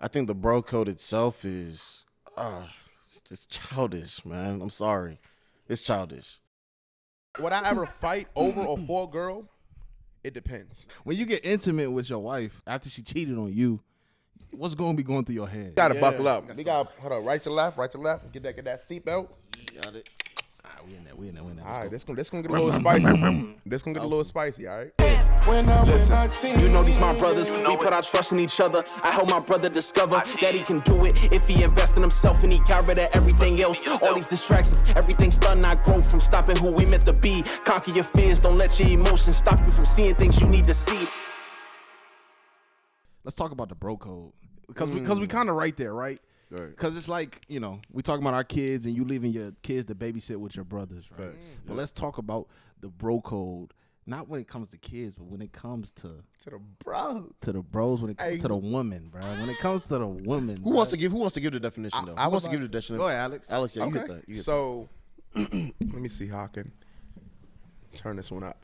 I think the bro code itself is, it's childish, man. I'm sorry, it's childish. Would I ever fight over or for a girl? It depends. When you get intimate with your wife after she cheated on you, what's going to be going through your head? You gotta buckle up. We got hold on, right to left. Get that seatbelt. Got it. We in there. All right, this gonna get a little spicy. This gonna get a little spicy. All right. Listen, you know these my brothers. We put our trust in each other. I help my brother discover that he can do it if he invest in himself and he got rid of everything else. All these distractions, everything's done, not growth from stopping who we meant to be. Conquer your fears, don't let your emotions stop you from seeing things you need to see. Let's talk about the bro code because we kind of right there, right? Because it's like, you know, we talking about our kids and you leaving your kids to babysit with your brothers, right? But let's talk about the bro code. Not when it comes to kids, but when it comes to the bros. To the bros, when it comes to the woman, bro. When it comes to the woman. Who wants to give the definition though? Who wants to give the definition? Go ahead, Alex. Alex, yeah, you get that. So let me see how I can turn this one up.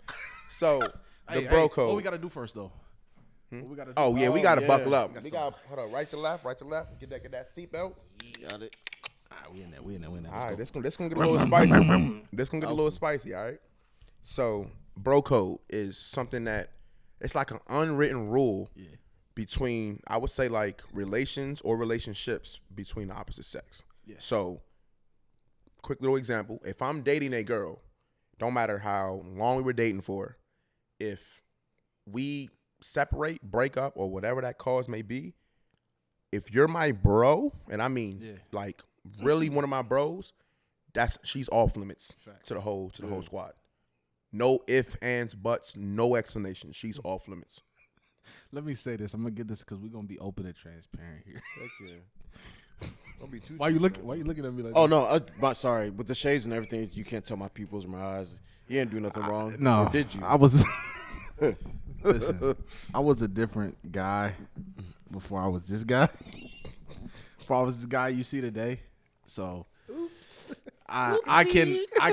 So the bro code. What we gotta do first though? What we gotta do? Oh yeah, we gotta buckle up. We got hold on, right to left. Get that seatbelt. Got it. All right, we in there. All right, this gonna get a little spicy. This gonna get a little spicy. All right. So bro code is something that it's like an unwritten rule between, I would say, like relations or relationships between the opposite sex. Yeah. So quick little example. If I'm dating a girl, don't matter how long we were dating for, if we separate, break up, or whatever that cause may be, if you're my bro, and I mean like really one of my bros, she's off limits to the whole squad. No ifs, ands, buts, no explanation. She's off limits. Let me say this. I'm gonna get this because we're gonna be open and transparent here. Heck yeah. Don't be too. Why you looking at me like? Oh no, sorry. With the shades and everything, you can't tell my pupils or my eyes. You didn't do nothing wrong. No, or did you? I was. Listen, I was a different guy before I was this guy. Before I was this guy you see today. So, oops. I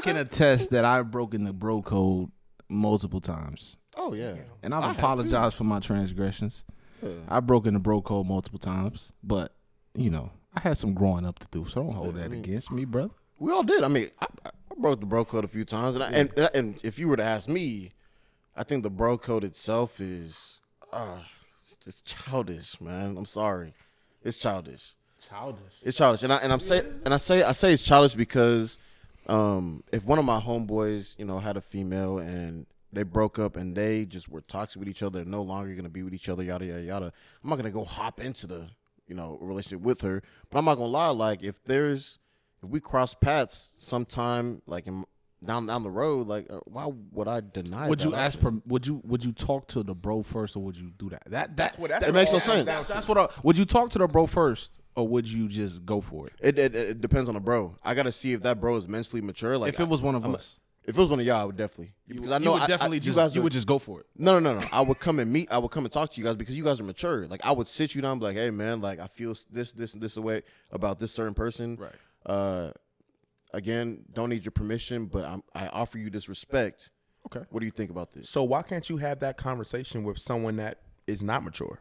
can attest that I've broken the bro code multiple times. Oh yeah, and I've apologized for my transgressions. I've broken the bro code multiple times, but you know I had some growing up to do, so don't hold that against me, brother. We all did. I mean, I broke the bro code a few times, and if you were to ask me, I think the bro code itself is it's childish, man. I'm sorry, it's childish. It's childish, and I say it's childish because if one of my homeboys, you know, had a female and they broke up and they just were toxic with each other, no longer gonna be with each other, yada yada yada, I'm not gonna go hop into the relationship with her. But I'm not gonna lie, like if we cross paths sometime, like down the road, like why would I deny? Would you ask? Would you talk to the bro first, or would you do that? That makes no sense. That's what. Would you talk to the bro first, or would you just go for it? It depends on the bro. I gotta see if that bro is mentally mature. Like if it was one of us. If it was one of y'all, I would definitely. Because I know you would just go for it. No. I would come and talk to you guys because you guys are mature. Like I would sit you down and be like, hey man, like I feel this way about this certain person. Right. Again, don't need your permission, but I offer you this respect. Okay. What do you think about this? So why can't you have that conversation with someone that is not mature?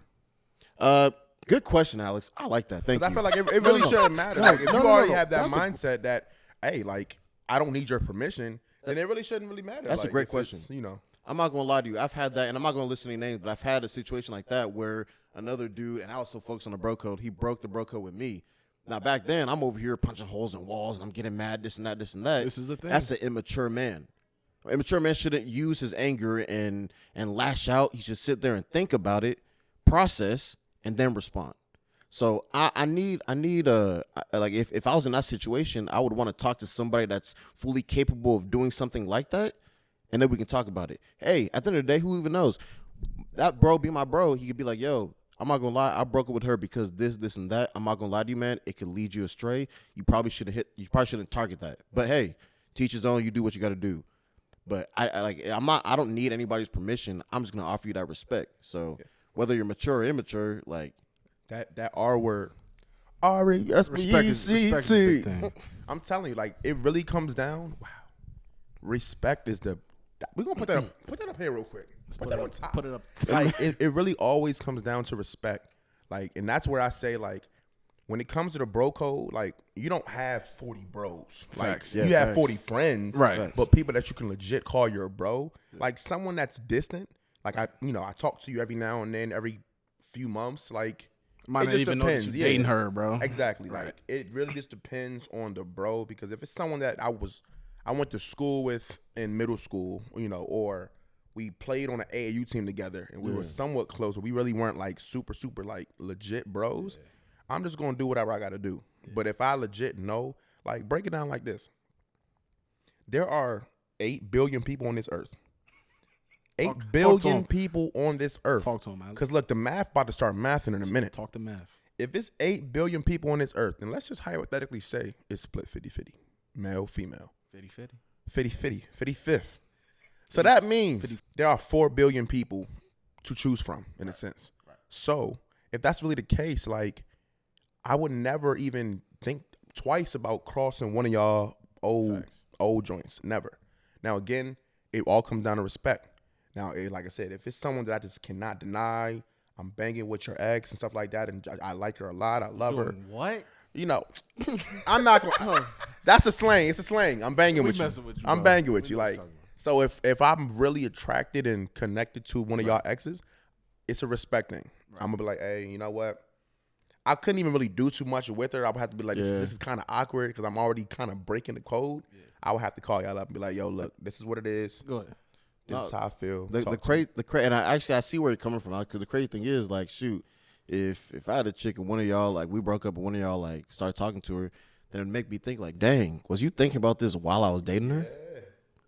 Good question, Alex. I like that. Thank you. Because I feel like it really shouldn't matter. Like if you already have that mindset that, hey, like I don't need your permission, then it really shouldn't really matter. That's like, a great question. You know, I'm not gonna lie to you. I've had that, and I'm not gonna list any names, but I've had a situation like that where another dude, and I was so focused on the bro code, he broke the bro code with me. Now back then, I'm over here punching holes in walls, and I'm getting mad, this and that. This is the thing. That's an immature man. An immature man shouldn't use his anger and lash out. He should sit there and think about it, process, and then respond. So I need like if I was in that situation, I would want to talk to somebody that's fully capable of doing something like that, and then we can talk about it. Hey, at the end of the day, who even knows? That bro be my bro. He could be like, yo, I'm not gonna lie, I broke up with her because this, and that. I'm not gonna lie to you, man. It could lead you astray. You probably shouldn't target that. But hey, teach his own. You do what you got to do. But I don't need anybody's permission. I'm just gonna offer you that respect. So whether you're mature or immature, like that R word, Respect is a big thing. I'm telling you, like it really comes down. Wow, respect is the. We're gonna put that up. Put that up here real quick. Put that on top. Put it up like it really always comes down to respect. Like, and that's where I say, like, when it comes to the bro code, like, you don't have 40 bros. Like, Facts. you Yeah, have facts. 40 friends, Right. but people that you can legit call your bro. Like, someone that's distant, like, I talk to you every now and then, every few months. Like, Might it not just even know that depends. you're dating her, bro. Exactly. Like, it really just depends on the bro, because if it's someone that I went to school with in middle school, or we played on an AAU team together and we were somewhat close, but we really weren't like super, super like legit bros. I'm just gonna do whatever I gotta do. But if I legit know, like, break it down like this. There are 8 billion people on this earth. 8 billion people on this earth. Talk to him, Alex. Because look, the math about to start mathing in a minute. Talk the math. If it's 8 billion people on this earth, then let's just hypothetically say it's split 50-50. Male, female. 50-50. 50-50. 55th. So that means there are 4 billion people to choose from, in a sense. So if that's really the case, like, I would never even think twice about crossing one of y'all old joints. Never. Now, again, it all comes down to respect. Now, like I said, if it's someone that I just cannot deny, I'm banging with your ex and stuff like that, and I like her a lot, I love her. What? I'm not gonna. That's a slang. It's a slang. I'm banging with you. messing with you, I'm bro. banging with We you. know what Like, you're talking about. so if I'm really attracted and connected to one of y'all exes, it's a respect thing. I'm gonna be like, hey, you know what? I couldn't even really do too much with her. I would have to be like, this is kind of awkward because I'm already kind of breaking the code. I would have to call y'all up and be like, yo, look, this is what it is. Go ahead. This is how I feel. The Talk to me. crazy, and I see where you're coming from. Because the crazy thing is, like, shoot, if I had a chick and one of y'all, like, we broke up and one of y'all, like, started talking to her, then it'd make me think, like, dang, was you thinking about this while I was dating her?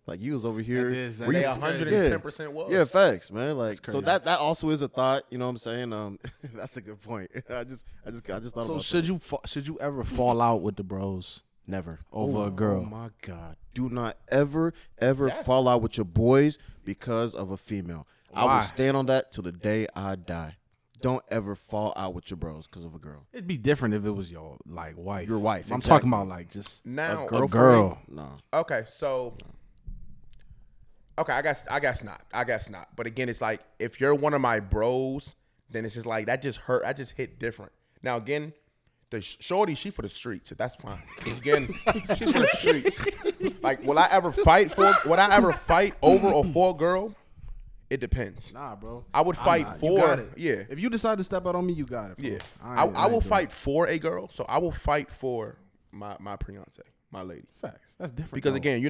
Like, you was over here. is- that were you- They 110% was. Yeah, facts, man. Like, so crazy. that also is a thought. You know what I'm saying? That's a good point. I just thought So about should you ever fall out with the bros never over a girl? Oh my God! Do not ever fall out with your boys because of a female. I Why? will stand on that till the day I die. Don't ever fall out with your bros because of a girl. It'd be different if it was your like wife. Your wife, I'm exactly. talking about like just Now, A girlfriend? girl. No. Okay, so I guess not. But again, it's like if you're one of my bros, then it's just like that just hurt. That just hit different. Now again, the shorty, she for the streets. That's fine. 'Cause again, she's for the streets. Like, will I ever fight over or for a girl? It depends. Nah, bro. I would fight You for. got it. Yeah. If you decide to step out on me, you got it. fool. Yeah. I I will ain't fight for a girl. So I will fight for my fiance, my lady. Facts. That's different. Because though. again,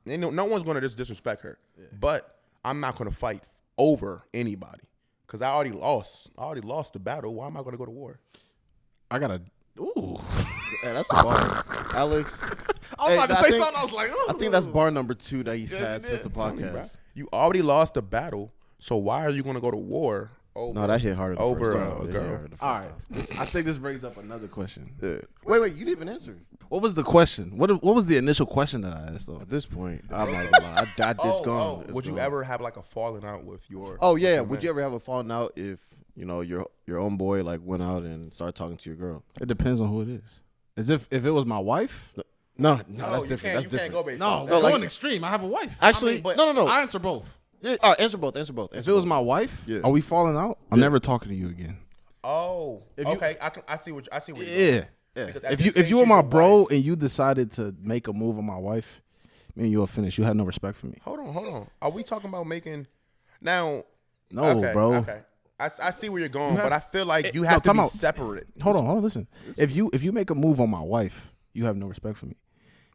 no one's gonna just disrespect her. But I'm not gonna fight over anybody. Cause I already lost the battle. Why am I gonna go to war? I gotta. Ooh. Yeah, that's a bar. Alex. I was about to say something. I was like, I think that's bar number 2 that he's had you since the did. Tell me, bruh. podcast. You already lost the battle, so why are you gonna go to war over? No, that hit harder the over first a time. That hit girl. harder the first all right. time. I think this brings up another question. Yeah. Wait, you didn't even answer. What was the question? What was the initial question that I asked though? At this point, I'm not gonna lie. It's gone. It's Would you gone. ever have like a falling out with your? Oh yeah. your Would you man? ever have a falling out if your own boy like went out and started talking to your girl? It depends on who it is. As if it was my wife. No, that's you different. That's Can't different. go based No, on no, that. going extreme. I have a wife. Actually, but no. I answer both. Yeah, all right, answer both. If it was my wife, Yeah. are we falling out? I'm never talking to you again. Oh, If you- okay. I see what you're doing. Yeah. Because at If this you stage, were she's my your bro wife. and you decided to make a move on my wife, me and you'll finish. You had no respect for me. Hold on. Are we talking about making now? No, okay, bro. Okay. I see where you're going, You but I have- feel like you no, have to time be out. separate. Hold on, listen. If you make a move on my wife, you have no respect for me.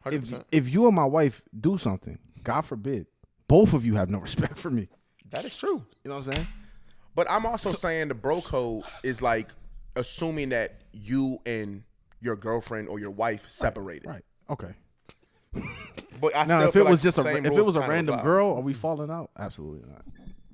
100%. If you and my wife do something, God forbid, both of you have no respect for me. That is true. You know what I'm saying? But I'm also saying the bro code is like assuming that you and your girlfriend or your wife separated. Right. Okay. But I Now, still if feel it was like just the same if it rules was a kinda random apply. girl, are we falling out? Absolutely not.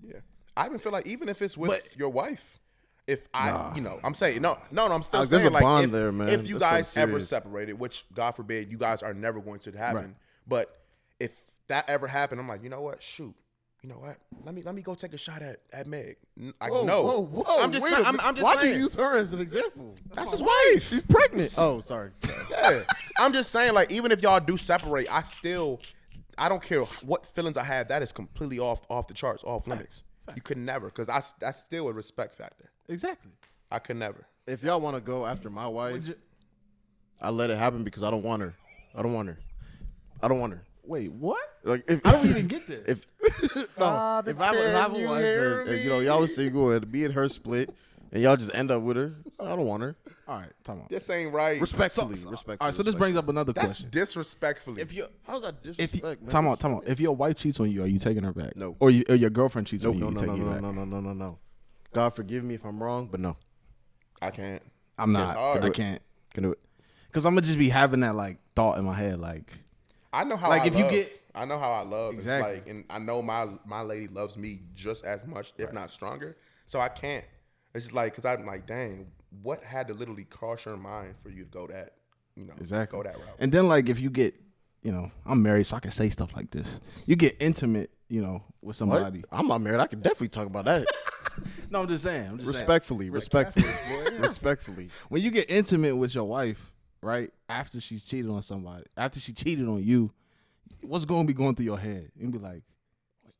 Yeah. I even feel like even if it's with your wife, if I'm saying I'm still There's saying a like bond if, there, man. if you That's guys something ever serious. separated, which God forbid you guys are never going to happen, Right. but if that ever happened, I'm like, you know what? Shoot. You know what? Let me go take a shot at Meg. Whoa. I'm just wait saying. a minute. I'm just Why'd saying. you use her as an example? That's his wife. She's pregnant. Oh, sorry. Yeah. I'm just saying, like, even if y'all do separate, I don't care what feelings I have. That is completely off the charts, off limits. You could never, because that's still a respect factor. Exactly. I could never. If y'all want to go after my wife, I let it happen because I don't want her. I don't want her. Wait, what? Like if I don't even get there. if no, if I have a wife and you know y'all was single and me and her split and y'all just end up with her, I don't want her. All right, time out. This ain't right. Respectfully. All right, so this brings up another That's question. disrespectfully. If you How's that disrespect, man? time out. If your wife cheats on you, are you taking her back? No. Or your girlfriend cheats on you, No. you taking her back? No. God forgive me if I'm wrong, but no. I can't. I'm not. It's hard. I can't. Can do it. Because I'm gonna just be having that like thought in my head, like I know how. Like, I if you love. get- I know how I love. Exactly. It's like, and I know my lady loves me just as much, if not stronger. So I can't. It's just like, cause I'm like, dang, what had to literally cross your mind for you to go that, exactly. go that route? And then like if you get, I'm married, so I can say stuff like this. You get intimate, with What? somebody. I'm not married. I can definitely talk about that. No, I'm just saying. Respectfully. When you get intimate with your wife, right, after she's cheated on somebody, after she cheated on you, what's going to be going through your head? You'll be like,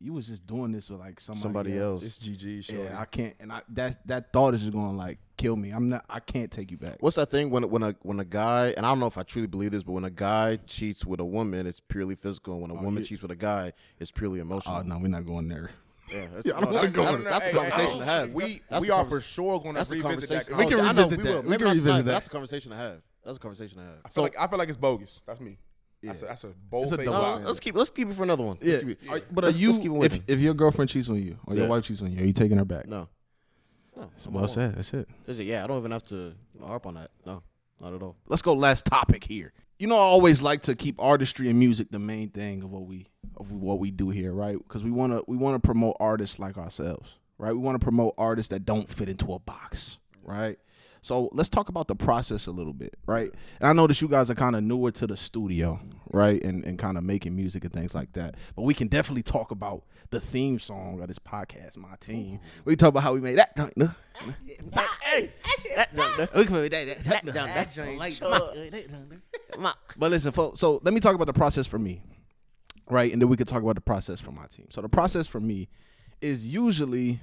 you was just doing this with like somebody else. It's GG. Sure. Yeah, I can't, and that thought is just going to like kill me. I can't take you back. What's that thing when a guy, and I don't know if I truly believe this, but when a guy cheats with a woman, it's purely physical. And when a woman cheats with a guy, it's purely emotional. Oh no, we're not going there. Yeah, I don't wanna go there. that's a conversation to have. We That's a are conversa- for sure going to That's a revisit that. conversation. We can I know revisit we that. will. We Maybe can not revisit tonight, but that. That's a conversation to have. That's a conversation to have. I feel like it's bogus. That's me. Yeah. That's a bold It's a face double lie. standard. Let's keep it for another one. Yeah, Let's keep it. but let's keep it if moving. your girlfriend cheats on you or your Yeah. wife cheats on you, are you taking her back? No. Well said. That's it. Is it? Yeah, I don't even have to harp on that. No, not at all. Let's go last topic here. I always like to keep artistry and music the main thing of what we do here, right? Because we want to promote artists like ourselves, right? We want to promote artists that don't fit into a box, right? So let's talk about the process a little bit, right? And I know that you guys are kind of newer to the studio, right? And kind of making music and things like that. But we can definitely talk about the theme song of this podcast, My Team. We talk about how we made that. But listen, folks, so let me talk about the process for me, right? And then we could talk about the process for my team. So the process for me is usually,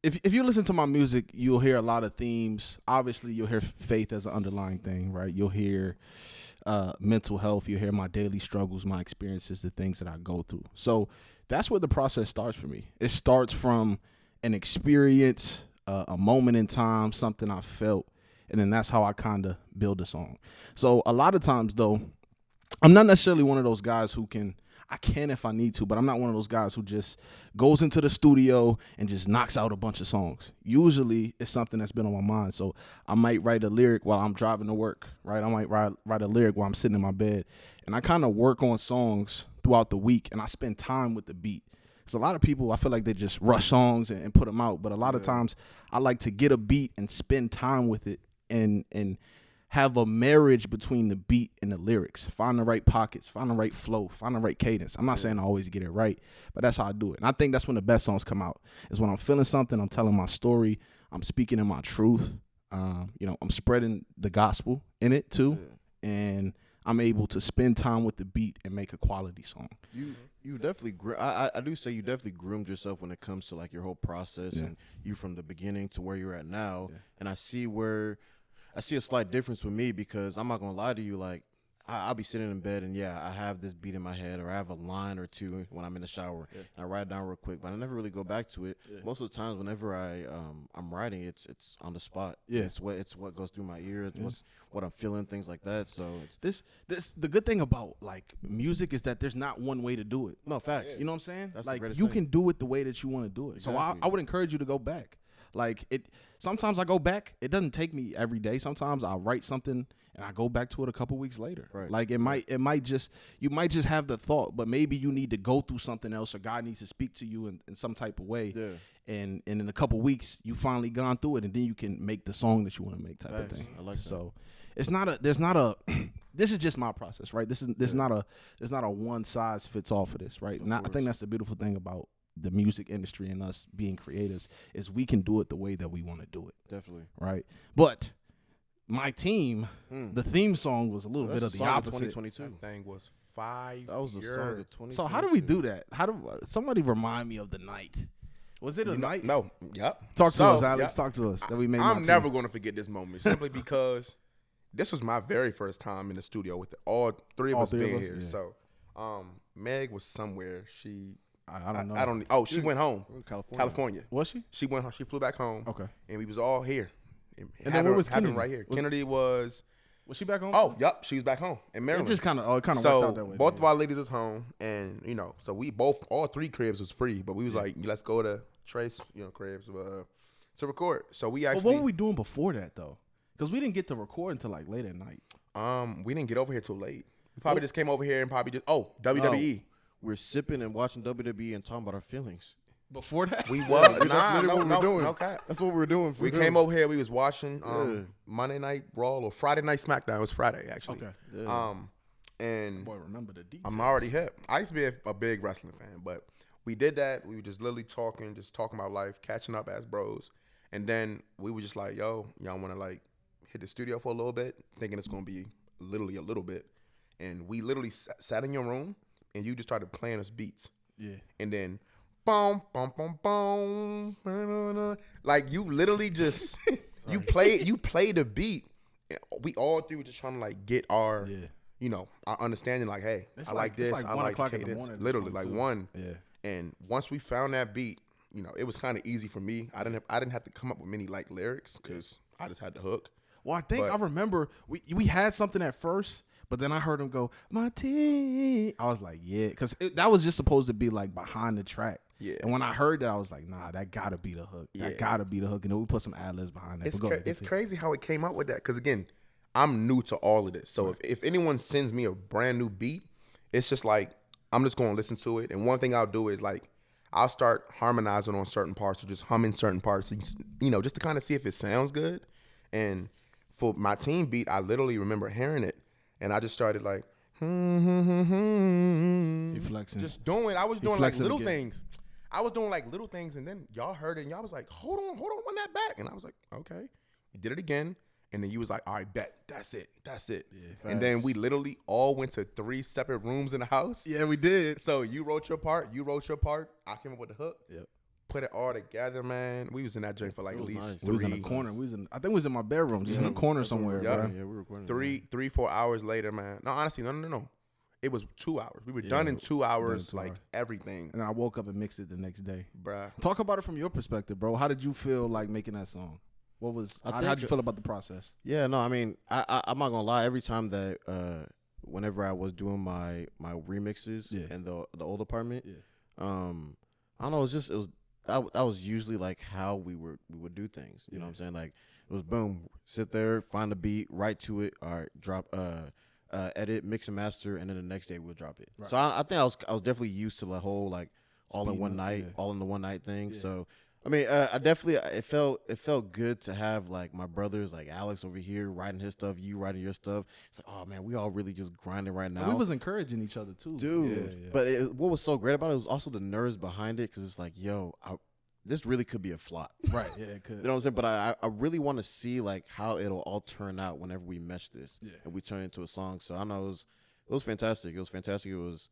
if you listen to my music, you'll hear a lot of themes. Obviously, you'll hear faith as an underlying thing, right? You'll hear mental health. You'll hear my daily struggles, my experiences, the things that I go through. So that's where the process starts for me. It starts from an experience, a moment in time, something I felt, and then that's how I kind of build a song. So a lot of times, though, I'm not necessarily one of those guys who I can if I need to, but I'm not one of those guys who just goes into the studio and just knocks out a bunch of songs. Usually it's something that's been on my mind. So I might write a lyric while I'm driving to work, right? I might write a lyric while I'm sitting in my bed. And I kind of work on songs throughout the week, and I spend time with the beat. Because a lot of people, I feel like they just rush songs and put them out. But a lot of times I like to get a beat and spend time with it and have a marriage between the beat and the lyrics. Find the right pockets, find the right flow, find the right cadence. I'm not saying I always get it right, but that's how I do it. And I think that's when the best songs come out, is when I'm feeling something, I'm telling my story, I'm speaking in my truth. I'm spreading the gospel in it too. And I'm able to spend time with the beat and make a quality song. You definitely, I do say you definitely groomed yourself when it comes to like your whole process and you from the beginning to where you're at now. Yeah. And I see a slight difference with me because I'm not going to lie to you. Like I'll be sitting in bed and I have this beat in my head or I have a line or two when I'm in the shower and I write it down real quick, but I never really go back to it. Yeah. Most of the times whenever I'm writing, it's on the spot. Yeah. It's what goes through my ears, what I'm feeling, things like that. So it's this the good thing about like music is that there's not one way to do it. No, facts. You know what I'm saying? That's like the you thing. can do it the way that you want to do it. Exactly. So I would encourage you to go back. Like sometimes I go back. It doesn't take me every day. Sometimes I write something and I go back to it a couple weeks later. Right. Like you might just have the thought, but maybe you need to go through something else or God needs to speak to you in some type of way. Yeah. And in a couple weeks you finally gone through it and then you can make the song that you want to make type of thing. I like that. So this is just my process, right? This is not a one size fits all for this, right? And I think that's the beautiful thing about the music industry and us being creatives is we can do it the way that we want to do it. Definitely. Right. But my team, the theme song was a little bit of the opposite. 2022. That thing was fire. That was the song of 2022. So how do we do that? Somebody remind me of the night? Was it a night? No. Yep. Talk to us, Alex. Yep. Talk to us. That we made. I'm never going to forget this moment simply because this was my very first time in the studio with all three of us being here. Yeah. So, Meg was somewhere. I don't know. I don't. Oh, she went home. California. Was she? She went home. She flew back home. Okay. And we was all here. And then where was happened Kennedy? right here? Kennedy was. Was she back home? Oh, yep. She was back home in it Maryland. just kind of worked out that way. Both of our ladies was home, and so we all three cribs was free, but we was like, let's go to Trace, cribs to record. So we actually. But what were we doing before that though? Because we didn't get to record until like late at night. We didn't get over here till late. We probably just came over here and probably just WWE. We're sipping and watching WWE and talking about our feelings. Before that, We was That's literally what we were doing. No cap. That's what we were doing. We came over here. We was watching Monday Night Raw or Friday Night SmackDown. It was Friday actually. Okay. Yeah. And boy, remember the details. I'm already hip. I used to be a big wrestling fan, but we did that. We were just literally talking about life, catching up as bros. And then we were just like, yo, y'all want to like hit the studio for a little bit, thinking it's going to be literally a little bit. And we literally sat in your room and you just started playing us beats. Yeah. And then, boom, boom, boom, boom. Like you literally just, you play the beat. We all three were just trying to like get our, our understanding like, hey, I like this. I like the cadence. Literally like one. Yeah. And once we found that beat, it was kind of easy for me. I didn't have to come up with many like lyrics because I just had the hook. Well, I remember we had something at first, but then I heard him go, my team. I was like, yeah, because that was just supposed to be like behind the track. Yeah. And when I heard that, I was like, nah, that gotta be the hook. Yeah. That gotta be the hook. And then we put some ad-libs behind that. It's crazy how it came out with that. Because again, I'm new to all of this. So if anyone sends me a brand new beat, it's just like, I'm just going to listen to it. And one thing I'll do is like, I'll start harmonizing on certain parts or just humming certain parts, just to kind of see if it sounds good. And for my team beat, I literally remember hearing it. And I just started like, He flexing. just doing. I was doing like flexing little again. things. I was doing like little things, and then y'all heard it, and y'all was like, hold on, run that back. And I was like, okay. You did it again, and then you was like, all right, bet. That's it. Yeah, and then facts. we literally all went to 3 separate rooms in the house. Yeah, we did. So you wrote your part. I came up with the hook. Yep. Put it all together, man. We was in that joint for like at least nice. 3. We was in a corner. I think we was in my bedroom, just in a corner somewhere, Yeah. bro. Yeah, we were recording. 4 hours later, man. No, honestly, no. It was 2 hours. We were done in 2 hours, 2 like hours. everything, And I woke up and mixed it the next day. bruh. Talk about it from your perspective, bro. How did you feel like making that song? How'd you feel about the process? Yeah, no, I mean, I'm not gonna lie. Every time that, whenever I was doing my remixes in the old apartment, I don't know. That was usually like how we would do things. You know what I'm saying? Like it was boom, sit there, find a beat, write to it, all right, drop, edit, mix and master, and then the next day we'll drop it. Right. So I think I was definitely used to the whole like all in one night, all in the one night thing. Yeah. So. I mean, I definitely it felt good to have like my brothers like Alex over here writing his stuff, you writing your stuff. It's like, oh man, we all really just grinding right now. And we was encouraging each other too, dude. Yeah. But what was so great about it was also the nerves behind it because it's like, yo, this really could be a flop. Right? Yeah, it could. You know what I'm saying? But I really want to see like how it'll all turn out whenever we mesh this and we turn it into a song. So I know it was fantastic. It was fantastic. It was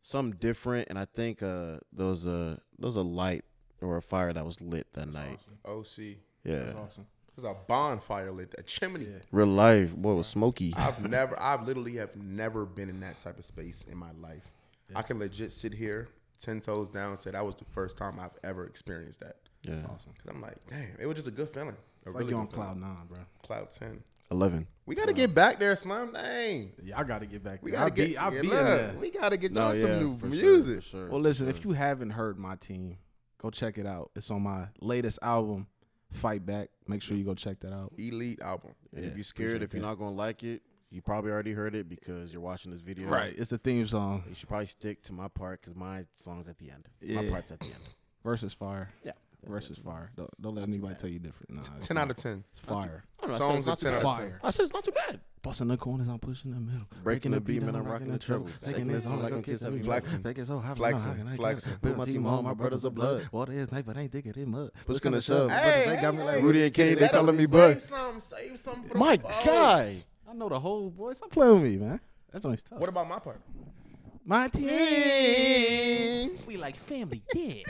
something different, and I think there was a light or a fire that was lit that night. Awesome. OC. Yeah. That's awesome. There's a bonfire lit, a chimney. Yeah. Real life. Boy, it was smoky. I've literally have never been in that type of space in my life. Yeah. I can legit sit here 10 toes down and say that was the first time I've ever experienced that. Yeah. That's awesome. Cause I'm like, damn, it was just a good feeling. It's like you're on cloud 9, bro. Cloud 10. 11. We got to get back there, Slim. Dang. Yeah, I got to get back there. We got to get. I'll be in there. We got to get y'all some new for music. Sure, Well, listen, if you haven't heard my team, go check it out. It's on my latest album, Fight Back. Make sure you go check that out. Elite album. And if you're scared, if you're not going to like it, you probably already heard it because you're watching this video. Right. It's the theme song. You should probably stick to my part because my song's at the end. Yeah. My part's at the end. Versus fire. Yeah. Versus fire. Don't let anybody tell you different. Nah, 10 out of 10. It's fire. Songs are 10 out of 10. Fire. I said it's not too bad. Busting the corners, I'm pushing the middle. Breaking the beam and I'm rocking the treble. Taking this on like a kiss every Flexing. Flexing. Put my team on, my brothers of blood. Water is nice, but ain't thicker than mud. Push gonna shove. They got me like Rudy and Kenny, they calling me Bud. Save some for the My folks. guy. I know the whole boy. Stop playing with me, man. That's only tough. What about my part? My team? We like family, yeah.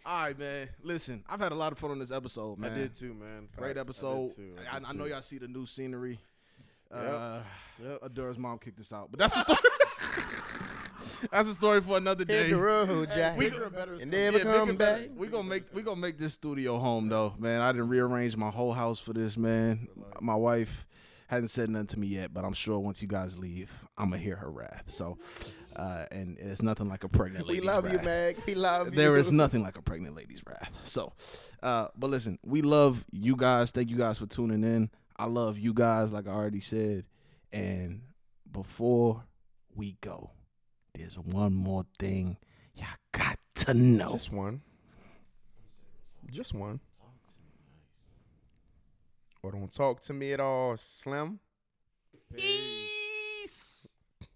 All right, man. Listen, I've had a lot of fun on this episode, man. I did too, man. Great Facts. episode. I know y'all see the new scenery. Adura's mom kicked us out, but that's the story. That's a story for another day. Hit the road, Jack. And never come back. We gonna make this studio home though, man. I didn't rearrange my whole house for this, man. My wife hasn't said nothing to me yet, but I'm sure once you guys leave, I'm gonna hear her wrath. So, and it's nothing like a pregnant lady's wrath. We love you, Meg. We love you. There is nothing like a pregnant lady's wrath. So, but listen, we love you guys. Thank you guys for tuning in. I love you guys, like I already said. And before we go, there's one more thing y'all got to know. Just one. Just one. Or don't talk to me at all, Slim. Peace.